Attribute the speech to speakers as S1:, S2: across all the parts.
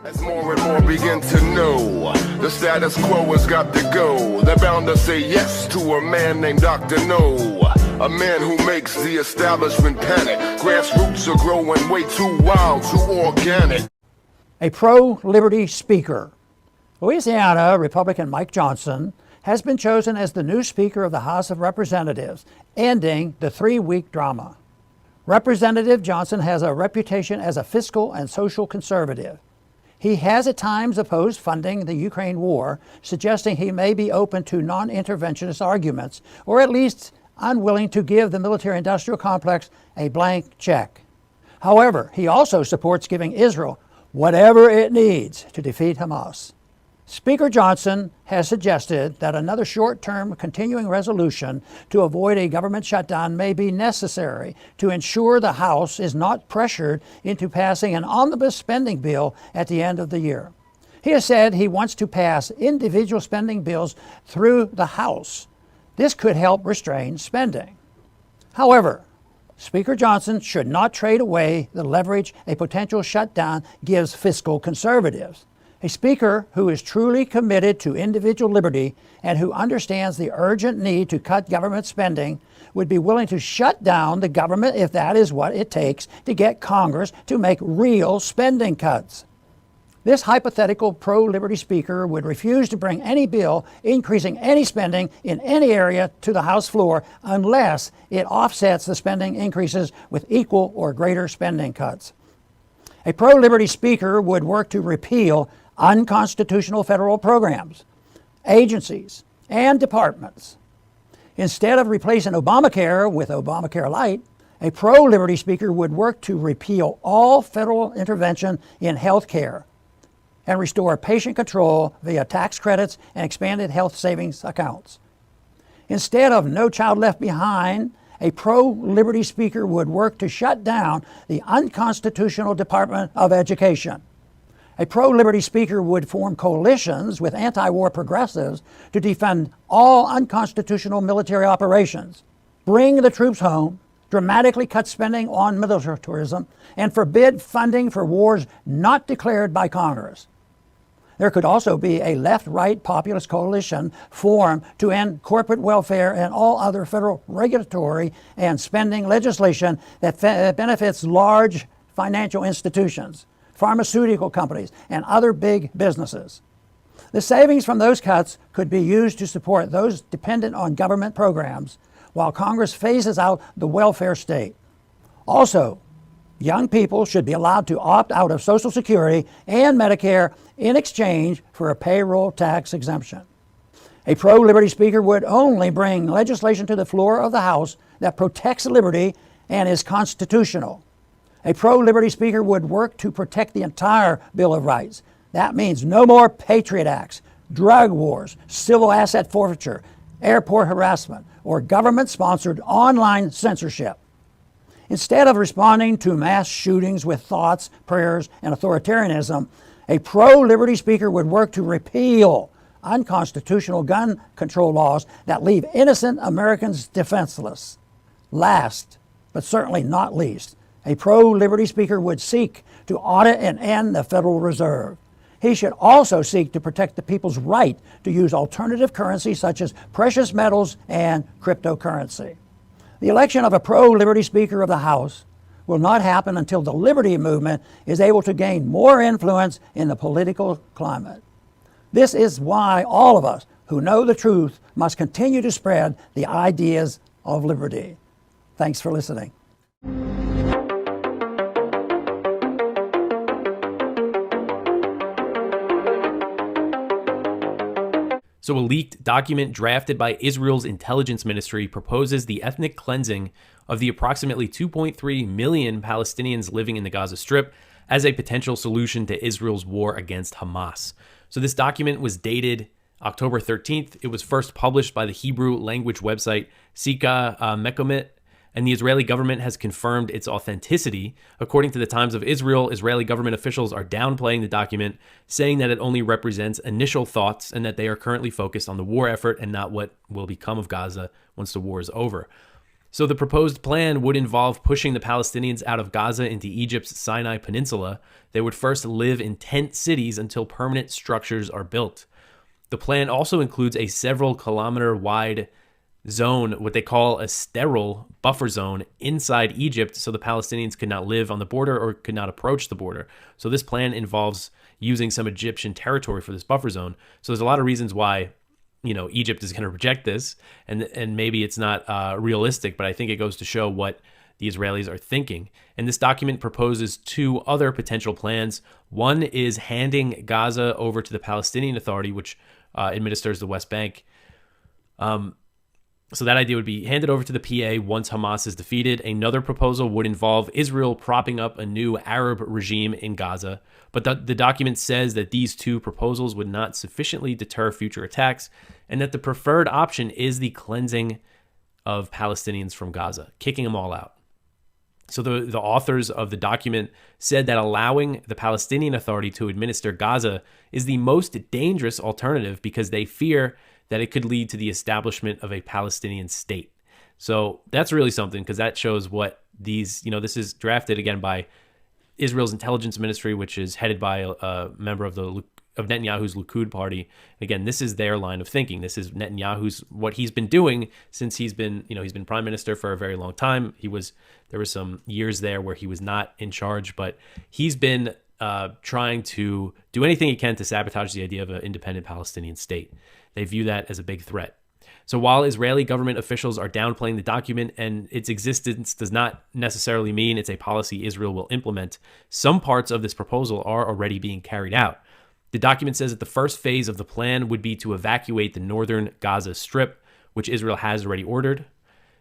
S1: As more and more begin to know, the status quo has got to go. They're bound to say yes to a man named Dr. No, a man who makes the establishment panic. Grassroots are growing way too wild, too organic.
S2: A pro-liberty speaker. Louisiana Republican Mike Johnson has been chosen as the new Speaker of the House of Representatives, ending the 3-week drama. Representative Johnson has a reputation as a fiscal and social conservative. He has at times opposed funding the Ukraine war, suggesting he may be open to non-interventionist arguments, or at least unwilling to give the military-industrial complex a blank check. However, he also supports giving Israel whatever it needs to defeat Hamas. Speaker Johnson has suggested that another short-term continuing resolution to avoid a government shutdown may be necessary to ensure the House is not pressured into passing an omnibus spending bill at the end of the year. He has said he wants to pass individual spending bills through the House. This could help restrain spending. However, Speaker Johnson should not trade away the leverage a potential shutdown gives fiscal conservatives. A speaker who is truly committed to individual liberty and who understands the urgent need to cut government spending would be willing to shut down the government if that is what it takes to get Congress to make real spending cuts. This hypothetical pro-liberty speaker would refuse to bring any bill increasing any spending in any area to the House floor unless it offsets the spending increases with equal or greater spending cuts. A pro-liberty speaker would work to repeal unconstitutional federal programs, agencies, and departments. Instead of replacing Obamacare with Obamacare Light, a pro-liberty speaker would work to repeal all federal intervention in health care and restore patient control via tax credits and expanded health savings accounts. Instead of No Child Left Behind, a pro-liberty speaker would work to shut down the unconstitutional Department of Education. A pro-liberty speaker would form coalitions with anti-war progressives to defund all unconstitutional military operations, bring the troops home, dramatically cut spending on militarism, and forbid funding for wars not declared by Congress. There could also be a left-right populist coalition formed to end corporate welfare and all other federal regulatory and spending legislation that benefits large financial institutions, pharmaceutical companies, and other big businesses. The savings from those cuts could be used to support those dependent on government programs while Congress phases out the welfare state. Also, young people should be allowed to opt out of Social Security and Medicare in exchange for a payroll tax exemption. A pro-liberty speaker would only bring legislation to the floor of the House that protects liberty and is constitutional. A pro-liberty speaker would work to protect the entire Bill of Rights. That means no more Patriot Acts, drug wars, civil asset forfeiture, airport harassment, or government-sponsored online censorship. Instead of responding to mass shootings with thoughts, prayers, and authoritarianism, a pro-liberty speaker would work to repeal unconstitutional gun control laws that leave innocent Americans defenseless. Last, but certainly not least, a pro-liberty speaker would seek to audit and end the Federal Reserve. He should also seek to protect the people's right to use alternative currencies such as precious metals and cryptocurrency. The election of a pro-liberty Speaker of the House will not happen until the liberty movement is able to gain more influence in the political climate. This is why all of us who know the truth must continue to spread the ideas of liberty. Thanks for listening.
S3: So a leaked document drafted by Israel's intelligence ministry proposes the ethnic cleansing of the approximately 2.3 million Palestinians living in the Gaza Strip as a potential solution to Israel's war against Hamas. So this document was dated October 13th. It was first published by the Hebrew language website Sika Mekomit, and the Israeli government has confirmed its authenticity. According to the Times of Israel, Israeli government officials are downplaying the document, saying that it only represents initial thoughts and that they are currently focused on the war effort and not what will become of Gaza once the war is over. So the proposed plan would involve pushing the Palestinians out of Gaza into Egypt's Sinai Peninsula. They would first live in tent cities until permanent structures are built. The plan also includes a several kilometer wide zone, what they call a sterile buffer zone inside Egypt, so the Palestinians could not live on the border or could not approach the border. So this plan involves using some Egyptian territory for this buffer zone. So there's a lot of reasons why, Egypt is going to reject this, and maybe it's not realistic, but I think it goes to show what the Israelis are thinking. And this document proposes two other potential plans. One is handing Gaza over to the Palestinian Authority, which administers the West Bank. So that idea would be handed over to the PA once Hamas is defeated. Another proposal would involve Israel propping up a new Arab regime in Gaza. But the document says that these two proposals would not sufficiently deter future attacks, and that the preferred option is the cleansing of Palestinians from Gaza, kicking them all out. So the authors of the document said that allowing the Palestinian Authority to administer Gaza is the most dangerous alternative because they fear that it could lead to the establishment of a Palestinian state. So that's really something, because that shows what these, this is drafted again by Israel's intelligence ministry, which is headed by a member of Netanyahu's Likud party. Again, this is their line of thinking. This is Netanyahu's, what he's been doing since he's been prime minister for a very long time. There were some years there where he was not in charge, but he's been trying to do anything he can to sabotage the idea of an independent Palestinian state. They view that as a big threat. So while Israeli government officials are downplaying the document and its existence does not necessarily mean it's a policy Israel will implement, some parts of this proposal are already being carried out. The document says that the first phase of the plan would be to evacuate the northern Gaza Strip, which Israel has already ordered.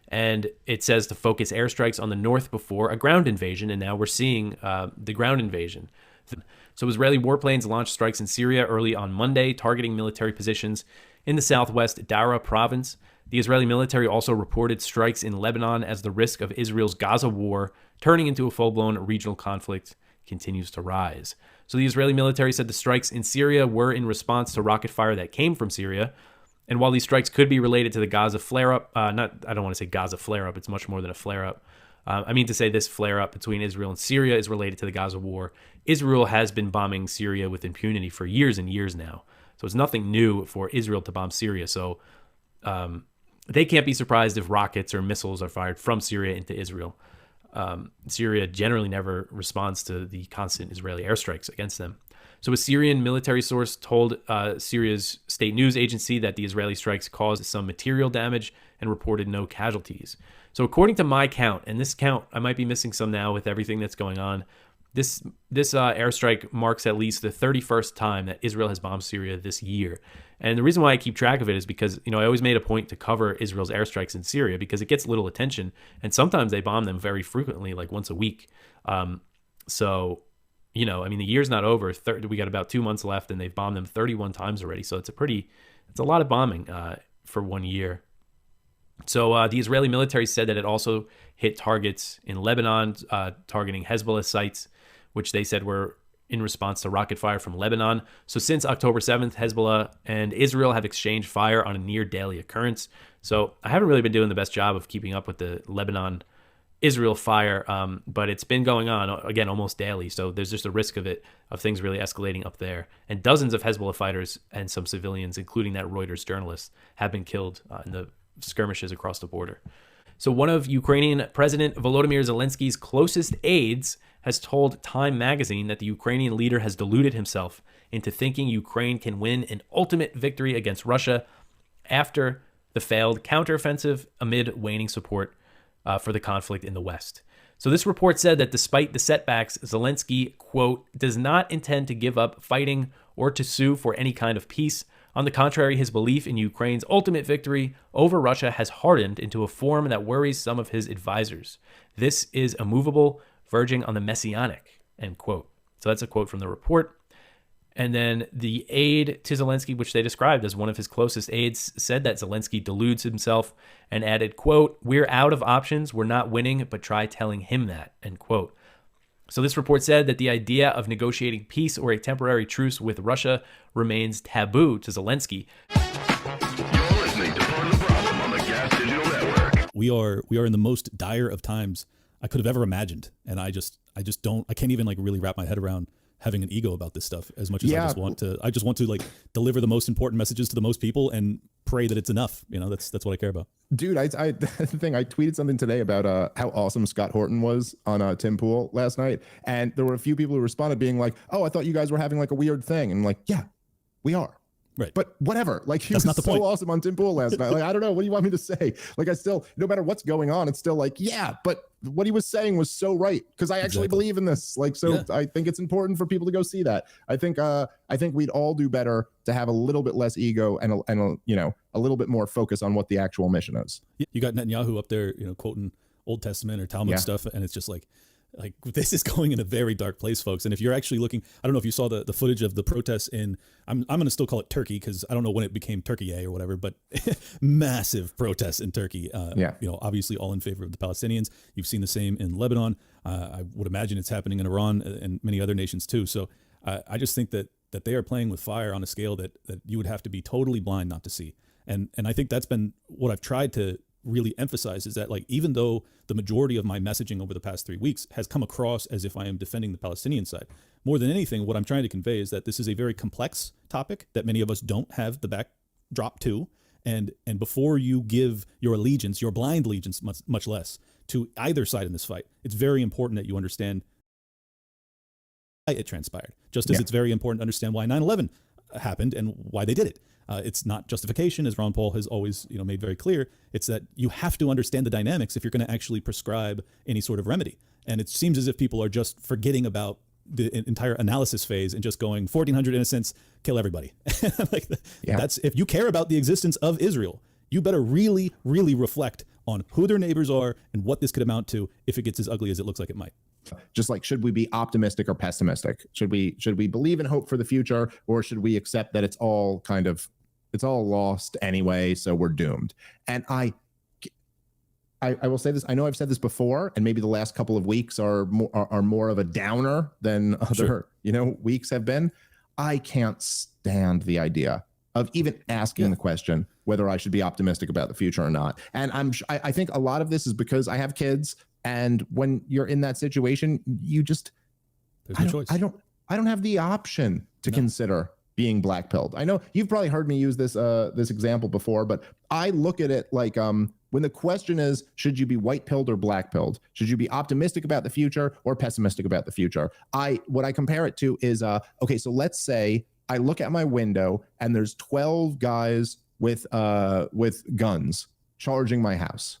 S3: And it says to focus airstrikes on the north before a ground invasion, and now we're seeing the ground invasion. So Israeli warplanes launched strikes in Syria early on Monday, targeting military positions in the southwest Dara province. The Israeli military also reported strikes in Lebanon as the risk of Israel's Gaza war turning into a full-blown regional conflict continues to rise. So the Israeli military said the strikes in Syria were in response to rocket fire that came from Syria. And while these strikes could be related to the Gaza flare-up, I don't want to say Gaza flare-up, it's much more than a flare-up. I mean to say this flare-up between Israel and Syria is related to the Gaza war. Israel has been bombing Syria with impunity for years and years now. So it's nothing new for Israel to bomb Syria. So they can't be surprised if rockets or missiles are fired from Syria into Israel. Syria generally never responds to the constant Israeli airstrikes against them. So a Syrian military source told Syria's state news agency that the Israeli strikes caused some material damage and reported no casualties. So according to my count, and this count, I might be missing some now with everything that's going on, this airstrike marks at least the 31st time that Israel has bombed Syria this year. And the reason why I keep track of it is because, I always made a point to cover Israel's airstrikes in Syria because it gets little attention. And sometimes they bomb them very frequently, like once a week. The year's not over. We got about 2 months left and they've bombed them 31 times already. So it's a lot of bombing for 1 year. So the Israeli military said that it also hit targets in Lebanon, targeting Hezbollah sites, which they said were in response to rocket fire from Lebanon. So since October 7th, Hezbollah and Israel have exchanged fire on a near daily occurrence. So I haven't really been doing the best job of keeping up with the Lebanon-Israel fire, but it's been going on, again, almost daily. So there's just a risk of things really escalating up there. And dozens of Hezbollah fighters and some civilians, including that Reuters journalist, have been killed in the skirmishes across the border. So one of Ukrainian President Volodymyr Zelensky's closest aides has told Time magazine that the Ukrainian leader has deluded himself into thinking Ukraine can win an ultimate victory against Russia after the failed counteroffensive amid waning support for the conflict in the West. So this report said that despite the setbacks, Zelensky, quote, does not intend to give up fighting or to sue for any kind of peace. On the contrary, his belief in Ukraine's ultimate victory over Russia has hardened into a form that worries some of his advisors. This is immovable, verging on the messianic, end quote. So that's a quote from the report. And then the aide to Zelensky, which they described as one of his closest aides, said that Zelensky deludes himself and added, quote, we're out of options, we're not winning, but try telling him that, end quote. So this report said that the idea of negotiating peace or a temporary truce with Russia remains taboo to Zelensky.
S1: You're listening to Part of the Problem on the Gas Digital Network.
S4: we are in the most dire of times I could have ever imagined. And I just I can't even like really wrap my head around having an ego about this stuff as much as I just want to like deliver the most important messages to the most people and pray that it's enough. You know, that's what I care about.
S5: Dude, I the thing, I tweeted something today about how awesome Scott Horton was on Tim Pool last night. And there were a few people who responded being like, oh, I thought you guys were having like a weird thing. And I'm like, yeah, we are.
S4: Right.
S5: But whatever, like he was not the so point. Awesome on Tim Pool last night. Like, I don't know. What do you want me to say? Like, I still, no matter what's going on, it's still like, yeah, but what he was saying was so right. Cause I actually believe in this. Like, so I think it's important for people to go see that. I think we'd all do better to have a little bit less ego and you know, a little bit more focus on what the actual mission is.
S4: You got Netanyahu up there, you know, quoting Old Testament or Talmud stuff. And it's just like this is going in a very dark place, folks. And if you're actually looking, I don't know if you saw the footage of the protests in, I'm going to still call it Turkey because I don't know when it became Turkey or whatever, but massive protests in Turkey. You know, obviously all in favor of the Palestinians. You've seen the same in Lebanon. I would imagine it's happening in Iran and many other nations too. So I just think that they are playing with fire on a scale that you would have to be totally blind not to see. And I think that's been what I've tried to really emphasize is that, like, even though the majority of my messaging over the past 3 weeks has come across as if I am defending the Palestinian side, more than anything, what I'm trying to convey is that this is a very complex topic that many of us don't have the backdrop to. And before you give your allegiance, your blind allegiance, much less to either side in this fight, it's very important that you understand why it transpired. Just as it's very important to understand why 9/11 happened and why they did it. It's not justification, as Ron Paul has always, you know, made very clear. It's that you have to understand the dynamics if you're going to actually prescribe any sort of remedy. And it seems as if people are just forgetting about the entire analysis phase and just going 1,400 innocents, kill everybody. That's, if you care about the existence of Israel, you better really, really reflect on who their neighbors are and what this could amount to if it gets as ugly as it looks like it might.
S5: Just like, should we be optimistic or pessimistic? Should we believe in hope for the future, or should we accept that it's all lost anyway, so we're doomed? And I will say this. I know I've said this before, and maybe the last couple of weeks are more of a downer than other weeks have been. I can't stand the idea of even asking the question whether I should be optimistic about the future or not. And I think a lot of this is because I have kids, and when you're in that situation, you just
S4: there's no choice.
S5: I don't have the option to consider being black-pilled. I know you've probably heard me use this example before, but I look at it like when the question is, should you be white-pilled or black-pilled? Should you be optimistic about the future or pessimistic about the future? What I compare it to is, okay, so let's say I look at my window and there's 12 guys with guns charging my house.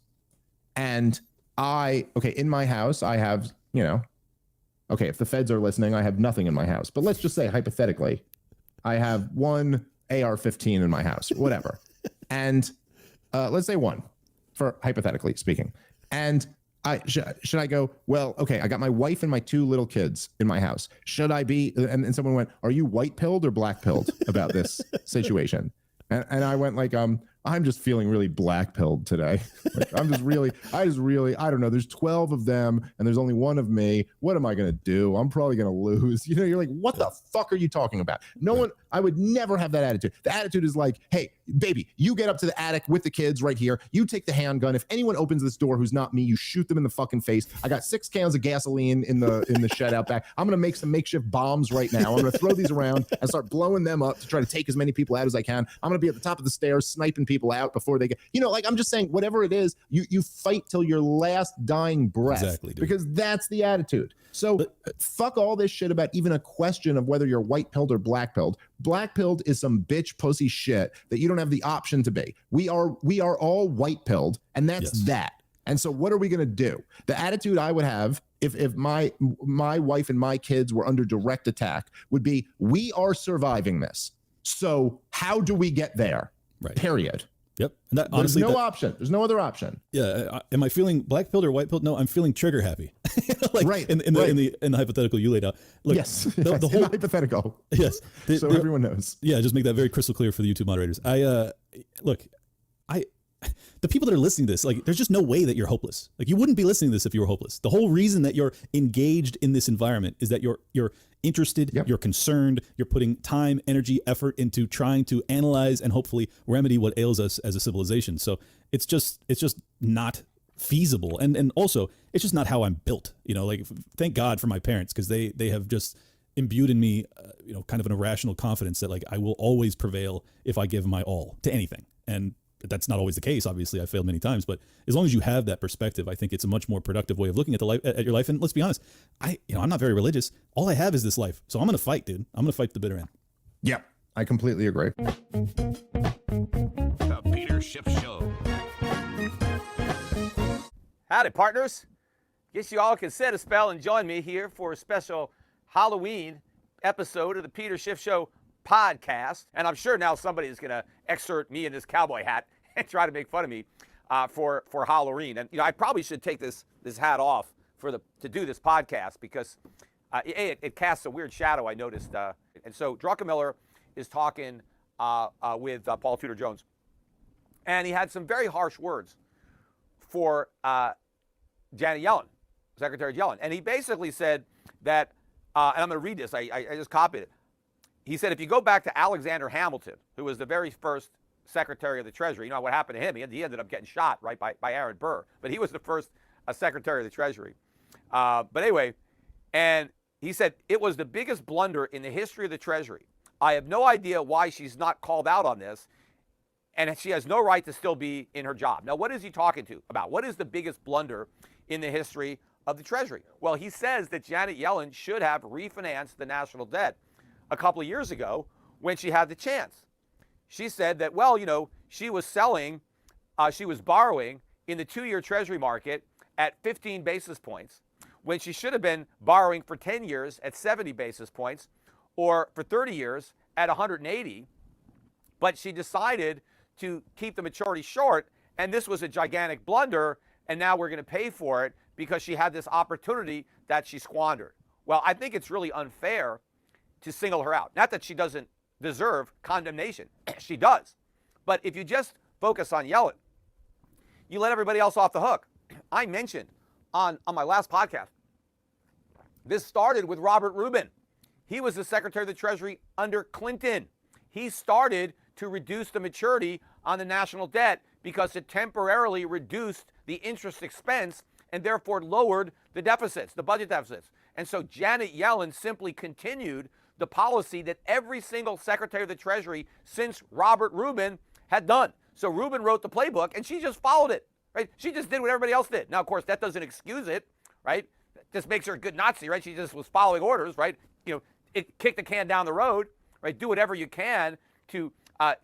S5: And in my house, I have, if the feds are listening, I have nothing in my house. But let's just say, hypothetically, I have one AR-15 in my house, whatever. And let's say one, for hypothetically speaking. And should I go, well, okay, I got my wife and my 2 little kids in my house. Should I be, and someone went, are you white-pilled or black-pilled about this situation? And I went like, I'm just feeling really black-pilled today. Like, I don't know. There's 12 of them and there's only one of me. What am I going to do? I'm probably going to lose. You're like, what the fuck are you talking about? I would never have that attitude. The attitude is like, hey, baby, you get up to the attic with the kids right here. You take the handgun. If anyone opens this door who's not me, you shoot them in the fucking face. I got 6 cans of gasoline in the shed out back. I'm going to make some makeshift bombs right now. I'm going to throw these around and start blowing them up to try to take as many people out as I can. I'm going to be at the top of the stairs sniping people out before they get, I'm just saying, whatever it is, you fight till your last dying breath.
S4: Exactly, dude.
S5: Because that's the attitude. So fuck all this shit about even a question of whether you're white-pilled or black-pilled. Black-pilled is some bitch pussy shit that you don't have the option to be. We are all white-pilled, and that's that. And so what are we going to do? The attitude I would have if my wife and my kids were under direct attack would be, we are surviving this. So how do we get there?
S4: Right.
S5: Period.
S4: Yep. And honestly,
S5: there's no option. There's no other option.
S4: Yeah. Am I feeling black-pilled or white-pilled? No, I'm feeling trigger happy. In the hypothetical you laid out. Look,
S5: yes. The whole hypothetical.
S4: Yes.
S5: Everyone knows.
S4: Yeah. Just make that very crystal clear for the YouTube moderators. The people that are listening to this, like, there's just no way that you're hopeless. Like, you wouldn't be listening to this if you were hopeless. The whole reason that you're engaged in this environment is that you're interested, you're concerned, you're putting time, energy, effort into trying to analyze and hopefully remedy what ails us as a civilization. So it's just not feasible. And also, it's just not how I'm built. Like, thank God for my parents, because they have just imbued in me, kind of an irrational confidence that, like, I will always prevail if I give my all to anything. And that's not always the case. Obviously, I failed many times, but as long as you have that perspective, I think it's a much more productive way of looking at at your life. And let's be honest, I'm not very religious. All I have is this life, so I'm going to fight, dude. I'm going to fight to the bitter end.
S5: Yeah, I completely agree.
S6: The Peter Schiff Show.
S7: Howdy, partners. Guess you all can set a spell and join me here for a special Halloween episode of the Peter Schiff Show podcast. And I'm sure now somebody is going to excerpt me in this cowboy hat and try to make fun of me for Halloween. And I probably should take this hat off to do this podcast, because it casts a weird shadow, I noticed. And so Druckenmiller is talking with Paul Tudor Jones, and he had some very harsh words for Janet Yellen, Secretary Yellen. And he basically said that, and I'm going to read this, I just copied it. He said, if you go back to Alexander Hamilton, who was the very first Secretary of the Treasury, you know what happened to him? He ended up getting shot, right, by Aaron Burr. But he was the first Secretary of the Treasury. But anyway, and he said, it was the biggest blunder in the history of the Treasury. I have no idea why she's not called out on this, and she has no right to still be in her job. Now, what is he talking about? What is the biggest blunder in the history of the Treasury? Well, he says that Janet Yellen should have refinanced the national debt a couple of years ago when she had the chance. She said that, well, she was borrowing in the 2-year Treasury market at 15 basis points when she should have been borrowing for 10 years at 70 basis points, or for 30 years at 180. But she decided to keep the maturity short, and this was a gigantic blunder, and now we're going to pay for it because she had this opportunity that she squandered. Well, I think it's really unfair to single her out. Not that she doesn't deserve condemnation. She does. But if you just focus on Yellen, you let everybody else off the hook. I mentioned on my last podcast, this started with Robert Rubin. He was the Secretary of the Treasury under Clinton. He started to reduce the maturity on the national debt because it temporarily reduced the interest expense and therefore lowered the deficits, the budget deficits. And so Janet Yellen simply continued the policy that every single Secretary of the Treasury since Robert Rubin had done. So Rubin wrote the playbook, and she just followed it, right? She just did what everybody else did. Now, of course, that doesn't excuse it, right? It just makes her a good Nazi, right? She just was following orders, right? Kick the can down the road, right? Do whatever you can to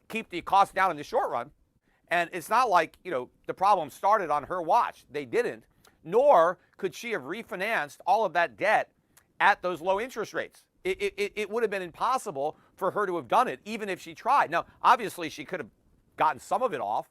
S7: keep the cost down in the short run. And it's not like, the problem started on her watch. They didn't. Nor could she have refinanced all of that debt at those low interest rates. It would have been impossible for her to have done it, even if she tried. Now, obviously, she could have gotten some of it off,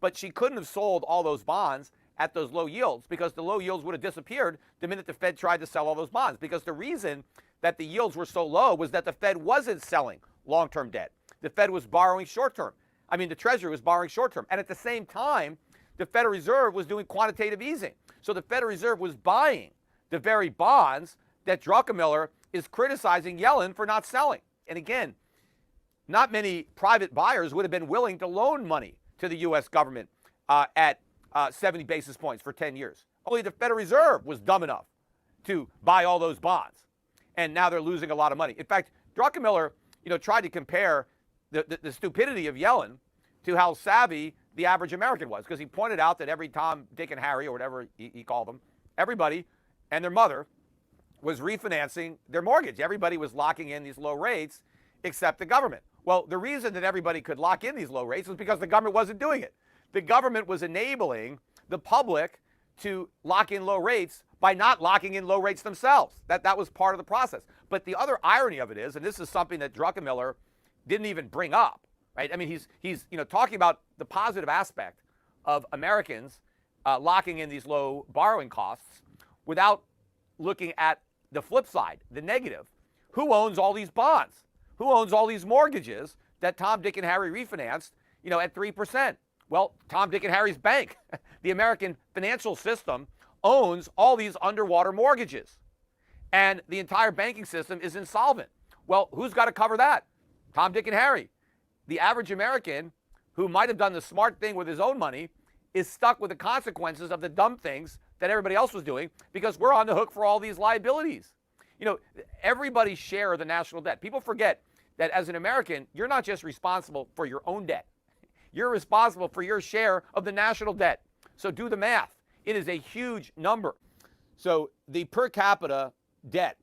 S7: but she couldn't have sold all those bonds at those low yields, because the low yields would have disappeared the minute the Fed tried to sell all those bonds. Because the reason that the yields were so low was that the Fed wasn't selling long-term debt. The Fed was borrowing short-term. The Treasury was borrowing short-term. And at the same time, the Federal Reserve was doing quantitative easing. So the Federal Reserve was buying the very bonds that Druckenmiller is criticizing Yellen for not selling. And again, not many private buyers would have been willing to loan money to the U.S. government at 70 basis points for 10 years. Only the Federal Reserve was dumb enough to buy all those bonds. And now they're losing a lot of money. In fact, Druckenmiller, tried to compare the stupidity of Yellen to how savvy the average American was, because he pointed out that every Tom, Dick, and Harry, or whatever he called them, everybody and their mother was refinancing their mortgage. Everybody was locking in these low rates except the government. Well, the reason that everybody could lock in these low rates was because the government wasn't doing it. The government was enabling the public to lock in low rates by not locking in low rates themselves. That was part of the process. But the other irony of it is, and this is something that Druckenmiller didn't even bring up, right? He's talking about the positive aspect of Americans locking in these low borrowing costs without looking at the flip side, the negative. Who owns all these bonds? Who owns all these mortgages that Tom, Dick, and Harry refinanced, at 3%? Well, Tom, Dick, and Harry's bank, the American financial system, owns all these underwater mortgages. And the entire banking system is insolvent. Well, who's got to cover that? Tom, Dick, and Harry. The average American who might have done the smart thing with his own money is stuck with the consequences of the dumb things that everybody else was doing because we're on the hook for all these liabilities. You know, everybody's share of the national debt. People forget that as an American, you're not just responsible for your own debt. You're responsible for your share of the national debt. So do the math. It is a huge number. So the per capita debt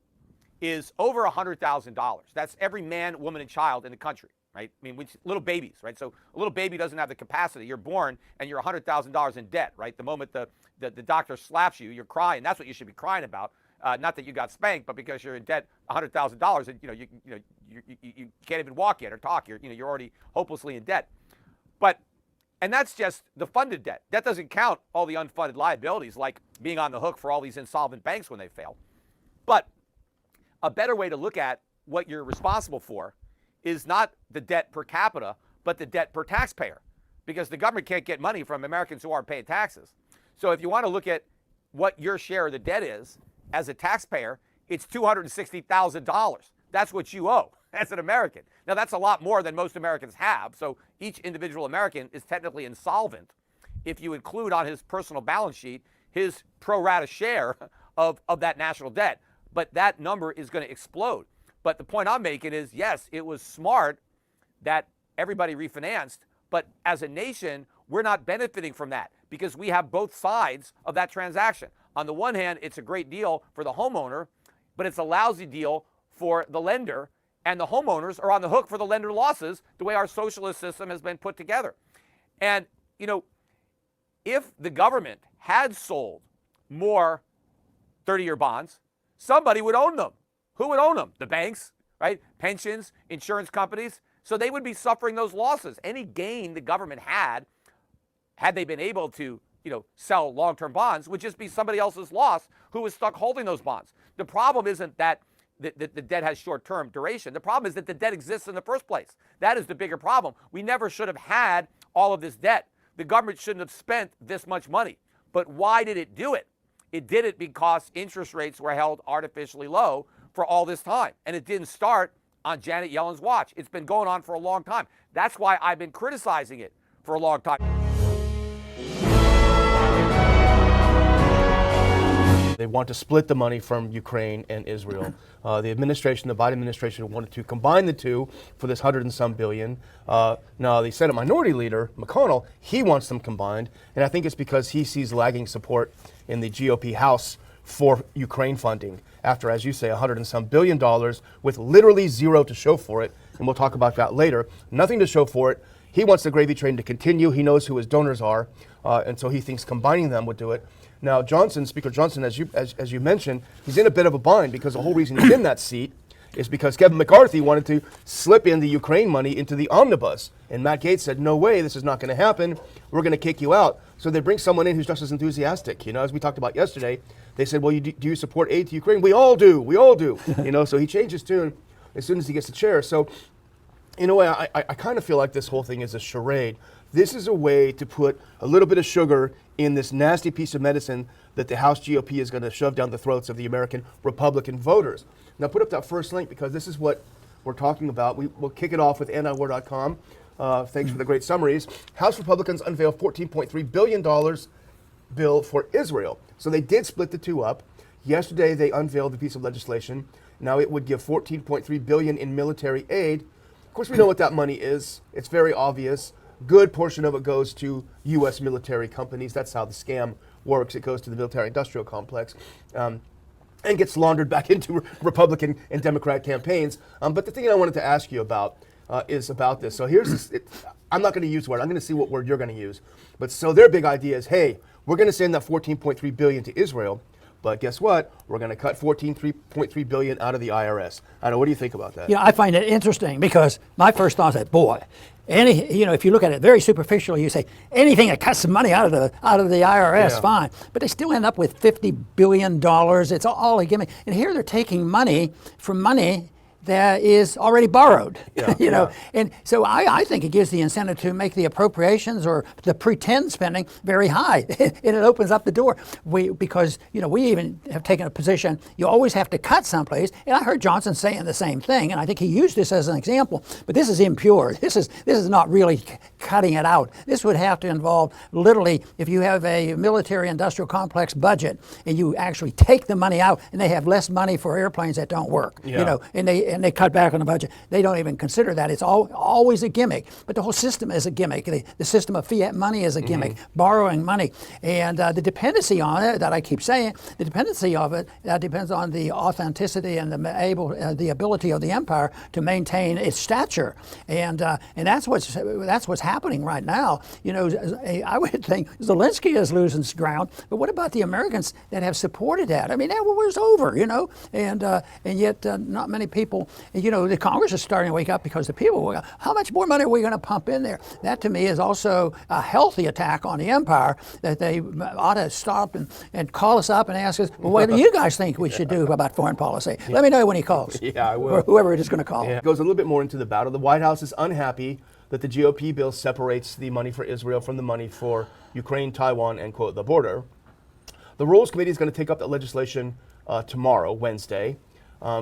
S7: is over $100,000. That's every man, woman, and child in the country, right? I mean, little babies, right? So a little baby doesn't have the capacity. You're born and you're $100,000 in debt, right? The moment the doctor slaps you, you're crying. That's what you should be crying about. Not that you got spanked, but because you're in debt $100,000 and you can't even walk yet or talk. You're already hopelessly in debt. And that's just the funded debt. That doesn't count all the unfunded liabilities, like being on the hook for all these insolvent banks when they fail. But a better way to look at what you're responsible for is not the debt per capita, but the debt per taxpayer, because the government can't get money from Americans who aren't paying taxes. So if you want to look at what your share of the debt is as a taxpayer, it's $260,000. That's what you owe as an American. Now, that's a lot more than most Americans have. So each individual American is technically insolvent if you include on his personal balance sheet his pro rata share of that national debt. But that number is going to explode. But the point I'm making is, yes, it was smart that everybody refinanced. But as a nation, we're not benefiting from that because we have both sides of that transaction. On the one hand, it's a great deal for the homeowner, but it's a lousy deal for the lender. And the homeowners are on the hook for the lender losses, the way our socialist system has been put together. And, if the government had sold more 30-year bonds, somebody would own them. Who would own them? The banks, right? Pensions, insurance companies. So they would be suffering those losses. Any gain the government had they been able to, sell long-term bonds, would just be somebody else's loss who was stuck holding those bonds. The problem isn't that the debt has short-term duration. The problem is that the debt exists in the first place. That is the bigger problem. We never should have had all of this debt. The government shouldn't have spent this much money. But why did it do it? It did it because interest rates were held artificially low for all this time. And it didn't start on Janet Yellen's watch. It's been going on for a long time. That's why I've been criticizing it for a long time.
S6: They want to split the money from Ukraine and Israel. The Biden administration wanted to combine the two for this $100 and some billion. Now, the Senate Minority Leader, McConnell, he wants them combined. And I think it's because he sees lagging support in the GOP House for Ukraine funding after, as you say, $100 and some billion with literally zero to show for it. And we'll talk about that later. Nothing to show for it. He wants the gravy train to continue. He knows who his donors are. And so he thinks combining them would do it. Now, Speaker Johnson, as you mentioned, he's in a bit of a bind because the whole reason he's in that seat is because Kevin McCarthy wanted to slip in the Ukraine money into the omnibus. And Matt Gaetz said, no way, this is not going to happen. We're going to kick you out. So they bring someone in who's just as enthusiastic. As we talked about yesterday, they said, well, do you support aid to Ukraine? We all do. So he changed his tune as soon as he gets the chair. So in a way, I kind of feel like this whole thing is a charade. This is a way to put a little bit of sugar in this nasty piece of medicine that the House GOP is going to shove down the throats of the American Republican voters. Now, put up that first link because this is what we're talking about. We'll kick it off with antiwar.com. Thanks for the great summaries. House Republicans unveil $14.3 billion bill for Israel. So they did split the two up. Yesterday, they unveiled the piece of legislation. Now it would give $14.3 billion in military aid. Of course, we know what that money is. It's very obvious. Good portion of it goes to U.S. military companies. That's how the scam works. It goes to the military-industrial complex and gets laundered back into Republican and Democrat campaigns. But the thing I wanted to ask you about is about this. So here's this. I'm not going to use the word. I'm going to see what word you're going to use. But so their big idea is, hey, we're going to send that $14.3 billion to Israel. But guess what? We're going to cut $14.3 billion out of the IRS. I know. What do you think about that?
S2: I find it interesting because my first thought is, boy, if you look at it very superficially, you say anything that cuts some money out of the IRS, fine. But they still end up with $50 billion. It's all a gimmick. And here they're taking money from money that is already borrowed, And so I think it gives the incentive to make the appropriations or the pretend spending very high. And it opens up the door. Because we even have taken a position, you always have to cut someplace. And I heard Johnson saying the same thing. And I think he used this as an example. But this is impure. This is not really cutting it out. This would have to involve literally, if you have a military-industrial complex budget and you actually take the money out, and they have less money for airplanes that don't work, and they cut back on the budget. They don't even consider that. It's always a gimmick. But the whole system is a gimmick. The system of fiat money is a gimmick, borrowing money, and the dependency on it that I keep saying, the dependency of it depends on the authenticity and the ability of the empire to maintain its stature, and that's what's happening right now. I would think Zelensky is losing ground, but what about the Americans that have supported that? I mean, that war's over, and yet not many people. The Congress is starting to wake up because the people. How much more money are we going to pump in there? That to me is also a healthy attack on the empire that they ought to stop and call us up and ask us, well, what do you guys think we should do about foreign policy? Let me know when he calls.
S6: Yeah, I will.
S2: Or whoever it is going to call.
S6: Yeah. It goes a little bit more into the battle. The White House is unhappy that the GOP bill separates the money for Israel from the money for Ukraine, Taiwan, and, quote, the border. The Rules Committee is going to take up that legislation tomorrow, Wednesday.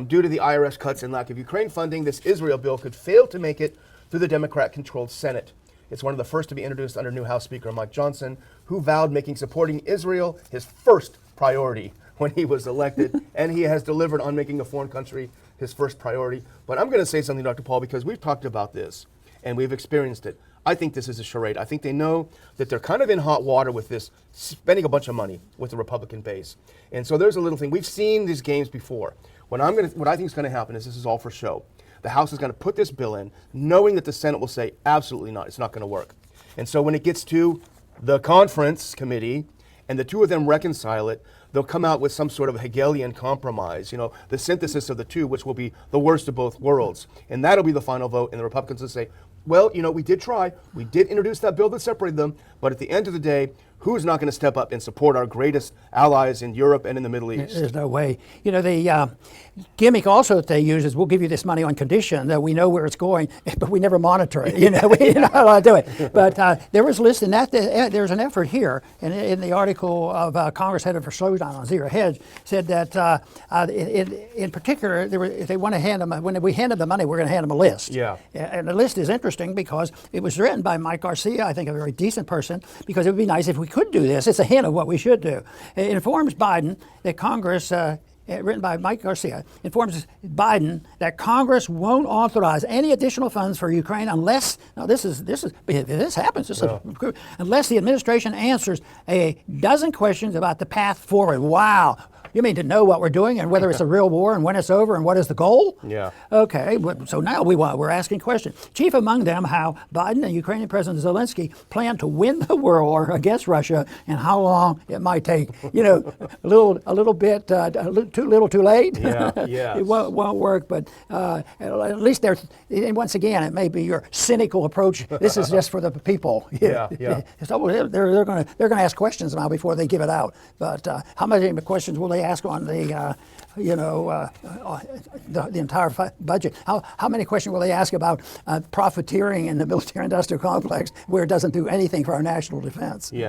S6: Due to the IRS cuts and lack of Ukraine funding, this Israel bill could fail to make it through the Democrat-controlled Senate. It's one of the first to be introduced under new House Speaker Mike Johnson, who vowed making supporting Israel his first priority when he was elected, and he has delivered on making a foreign country his first priority. But I'm going to say something, Dr. Paul, because we've talked about this, and we've experienced it. I think this is a charade. I think they know that they're kind of in hot water with this, spending a bunch of money with the Republican base. And so there's a little thing. We've seen these games before. What I think is going to happen is this is all for show. The House is going to put this bill in, knowing that the Senate will say, absolutely not, it's not going to work. And so when it gets to the conference committee, and the two of them reconcile it, they'll come out with some sort of Hegelian compromise, the synthesis of the two, which will be the worst of both worlds. And that'll be the final vote, and the Republicans will say, well, we did try. We did introduce that bill that separated them, but at the end of the day, who's not going to step up and support our greatest allies in Europe and in the Middle East?
S2: There's no way. The gimmick also that they use is we'll give you this money on condition that we know where it's going, but we never monitor it. We're not allowed to do it. But there was a list, and there's an effort here, and in the article of Congress headed for slowdown on Zero Hedge said that in particular, they want to hand them, when we handed the money, we're going to hand them a list.
S6: Yeah.
S2: And the list is interesting because it was written by Mike Garcia, I think a very decent person, because it would be nice if we could do this. It's a hint of what we should do. It informs Biden that Congress, written by Mike Garcia, informs Biden that Congress won't authorize any additional funds for Ukraine unless, if this happens, unless the administration answers a dozen questions about the path forward. Wow. You mean to know what we're doing and whether it's a real war and when it's over and what is the goal?
S6: Yeah.
S2: Okay, so now we're asking questions. Chief among them, how Biden and Ukrainian President Zelensky plan to win the war against Russia and how long it might take. A little bit too little, too late.
S6: Yeah.
S2: It won't work, but at least and once again, it may be your cynical approach. This is just for the people.
S6: Yeah.
S2: So they're going to ask questions now before they give it out. But how many questions will they ask on the entire budget? How many questions will they ask about profiteering in the military-industrial complex where it doesn't do anything for our national defense?
S6: Yeah.